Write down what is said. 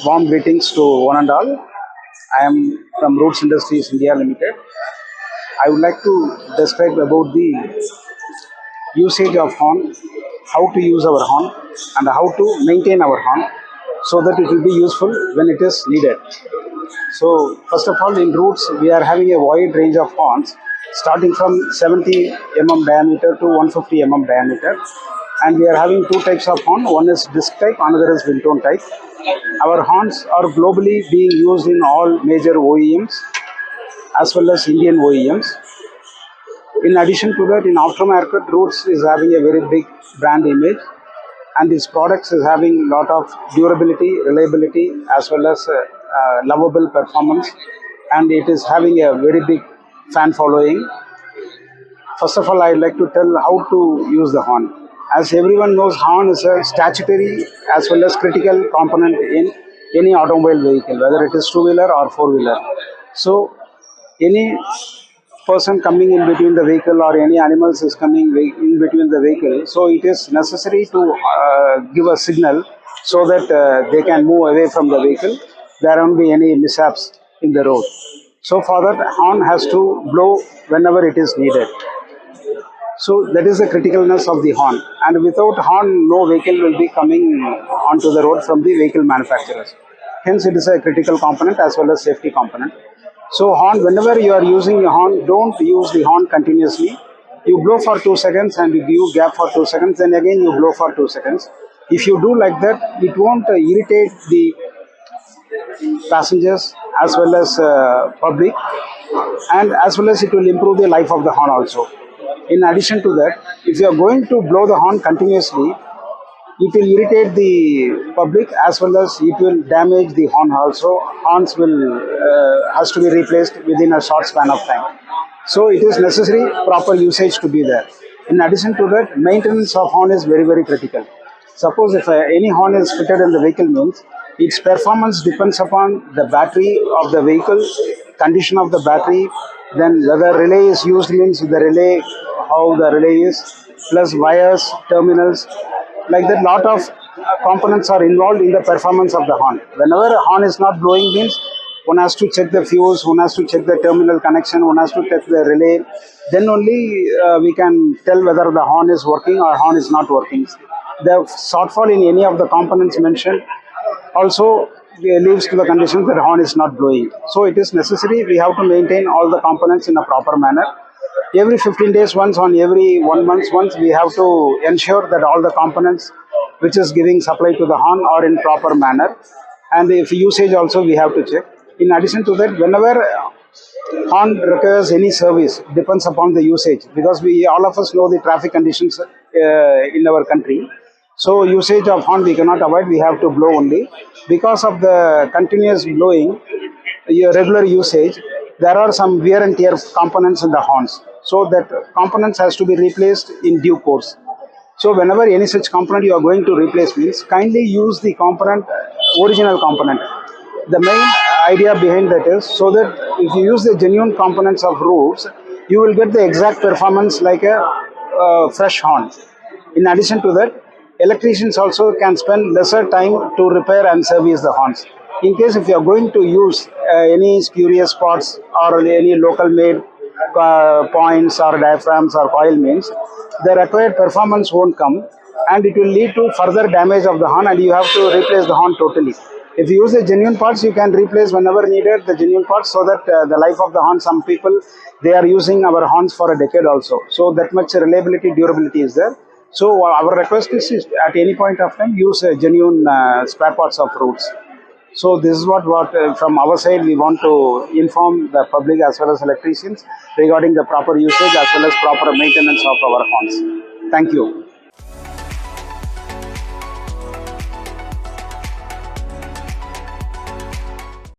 Warm greetings to one and all. I am from Roots Industries India Limited. I would like to describe about the usage of horn, how to use our horn, and how to maintain our horn so that it will be useful when it is needed. So, first of all, in Roots, we are having a wide range of horns starting from 70 mm diameter to 150 mm diameter. And we are having two types of horn. One is disc type, another is wind tone type. Our horns are globally being used in all major OEMs as well as Indian OEMs. In addition to that, in aftermarket, Roots is having a very big brand image, and its products is having a lot of durability, reliability, as well as lovable performance, and it is having a very big fan following. First of all, I'd like to tell how to use the horn. As everyone knows, horn is a statutory as well as critical component in any automobile vehicle, whether it is two-wheeler or four-wheeler. So, any person coming in between the vehicle or any animals is coming in between the vehicle, so it is necessary to give a signal so that they can move away from the vehicle. There won't be any mishaps in the road. So for that, horn has to blow whenever it is needed. So that is the criticalness of the horn, and without horn no vehicle will be coming onto the road from the vehicle manufacturers. Hence it is a critical component as well as safety component. So horn, whenever you are using a horn, don't use the horn continuously. You blow for 2 seconds and you give gap for 2 seconds, then again you blow for 2 seconds. If you do like that, it won't irritate the passengers as well as public, and as well as it will improve the life of the horn also. In addition to that, if you are going to blow the horn continuously, it will irritate the public as well as it will damage the horn also. Horns will has to be replaced within a short span of time. So it is necessary proper usage to be there. In addition to that, maintenance of horn is very, very critical. Suppose if any horn is fitted in the vehicle means, its performance depends upon the battery of the vehicle, condition of the battery, then whether relay is used means the relay, how the relay is, plus wires, terminals, like that lot of components are involved in the performance of the horn. Whenever a horn is not blowing means, one has to check the fuse, one has to check the terminal connection, one has to check the relay. Then only we can tell whether the horn is working or horn is not working. The shortfall in any of the components mentioned also leads to the condition that the horn is not blowing. So it is necessary we have to maintain all the components in a proper manner. Every 15 days once, on every 1 month once, we have to ensure that all the components which is giving supply to the horn are in proper manner, and if usage also we have to check. In addition to that, whenever horn requires any service, depends upon the usage, because we all of us know the traffic conditions in our country. So usage of horn we cannot avoid, we have to blow only. Because of the continuous blowing, regular usage, there are some wear and tear components in the horns. So that components has to be replaced in due course. So whenever any such component you are going to replace means, kindly use the component, original component. The main idea behind that is so that if you use the genuine components of Roots, you will get the exact performance like a fresh horn. In addition to that, electricians also can spend lesser time to repair and service the horns. In case if you are going to use any spurious parts or any local made points or diaphragms or coil means, the required performance won't come, and it will lead to further damage of the horn, and you have to replace the horn totally. If you use the genuine parts, you can replace whenever needed the genuine parts, so that the life of the horn, some people, they are using our horns for a decade also. So that much reliability, durability is there. So our request is at any point of time use genuine spare parts of Roots. So this is what from our side we want to inform the public as well as electricians regarding the proper usage as well as proper maintenance of our horns. Thank you.